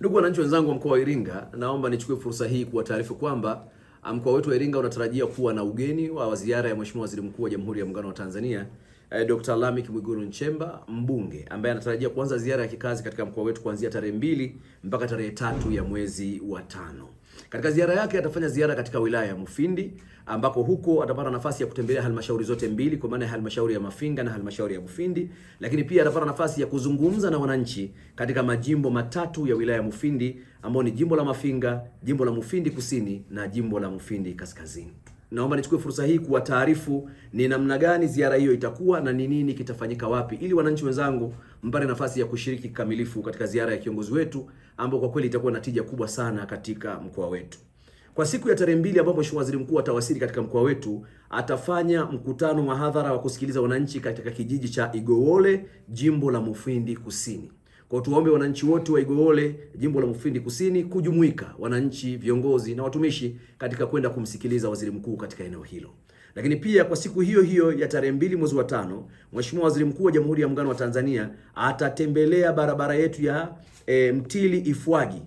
Ndugu wananchi wenzangu wa mkoa wa Iringa, naomba nichukue fursa hii kuwataarifu kwamba mkoa wetu wa Iringa unatarajia kuwa na ugeni wa ziara ya Mheshimiwa Waziri Mkuu wa Jamhuri ya Muungano wa Tanzania, Dr. Lameck Mwigulu Nchemba, mbunge ambaye anatarajia kuanza ziara ya kikazi katika mkoa wetu kuanzia tarehe 2 mpaka tarehe 3 ya mwezi wa 5. Katika ziara yake atafanya ziara katika wilaya ya Mufindi ambako huko atapata nafasi ya kutembelea halmashauri zote mbili, kwa maana ya halmashauri ya Mafinga na halmashauri ya Mufindi, lakini pia atapata nafasi ya kuzungumza na wananchi katika majimbo matatu ya wilaya ya Mufindi ambao ni jimbo la Mafinga, jimbo la Mufindi Kusini na jimbo la Mufindi Kaskazini. Naomba nichukue fursa hii kuwataarifu ni namna gani ziara hiyo itakuwa na ni nini kitafanyika wapi, ili wananchi wenzangu mpate nafasi ya kushiriki kikamilifu katika ziara ya kiongozi wetu ambao kwa kweli itakuwa na tija kubwa sana katika mkoa wetu. Kwa siku ya tarehe 2 ambapo Mheshimiwa Waziri Mkuu atawasili katika mkoa wetu, atafanya mkutano wa hadhara wa kusikiliza wananchi katika kijiji cha Igowole, jimbo la Mufindi Kusini. Kwa tuombe wananchi wote wa Igowole, jimbo la Mufindi Kusini, kujumuika, wananchi, viongozi na watumishi katika kwenda kumsikiliza Waziri Mkuu katika eneo hilo. Lakini pia kwa siku hiyo hiyo ya tarehe 2 mwezi wa 5, Mheshimiwa Waziri Mkuu wa Jamhuri ya Muungano wa Tanzania atatembelea barabara yetu ya Mtili Ifwagi,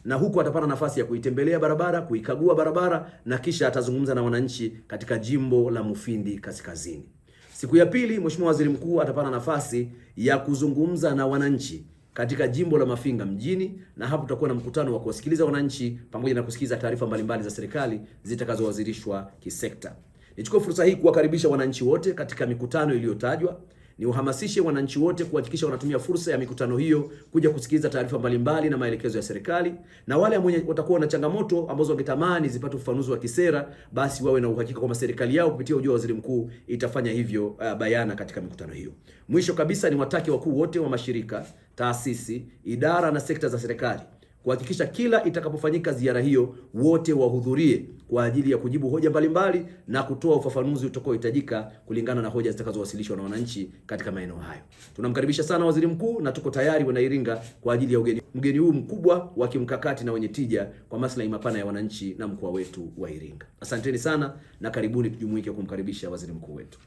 na huko atapata nafasi ya kuitembelea barabara, kuikagua barabara, na kisha atazungumza na wananchi katika jimbo la Mufindi Kaskazini. Siku ya pili, Mheshimiwa Waziri Mkuu atapata nafasi ya kuzungumza na wananchi katika jimbo la Mafinga mjini, na hapo tutakuwa na mkutano wa kuwasikiliza wananchi pamoja na kusikiliza taarifa mbalimbali za serikali zitakazowasilishwa kisekta. Nichukue fursa hii kuwakaribisha wananchi wote katika mikutano iliyotajwa. Niuhamasishe wananchi wote kuhakikisha wanatumia fursa ya mikutano hiyo kuja kusikiliza taarifa mbalimbali na maelekezo ya serikali, na wale ambao watakuwa na changamoto ambazo wangetamani zipate ufafanuzi wa kisera, basi wawe na uhakika kwamba serikali yao kupitia ujio wa Waziri Mkuu itafanya hivyo bayana katika mikutano hiyo. Mwisho kabisa, ni wataki wakuu wote wa mashirika, taasisi, idara na sekta za serikali kuhakikisha kila itakapofanyika ziara hiyo wote wahudhurie kwa ajili ya kujibu hoja mbalimbali na kutoa ufafanuzi utakaohitajika kulingana na hoja zitakazowasilishwa na wananchi katika maeneo hayo. Tunamkaribisha sana Waziri Mkuu na tuko tayari wana Iringa kwa ajili ya mgeni huu mkubwa wa kimkakati na wenye tija kwa maslahi mapana ya wananchi na mkoa wetu wa Iringa. Asanteni sana na karibuni tujumuike kumkaribisha Waziri Mkuu wetu.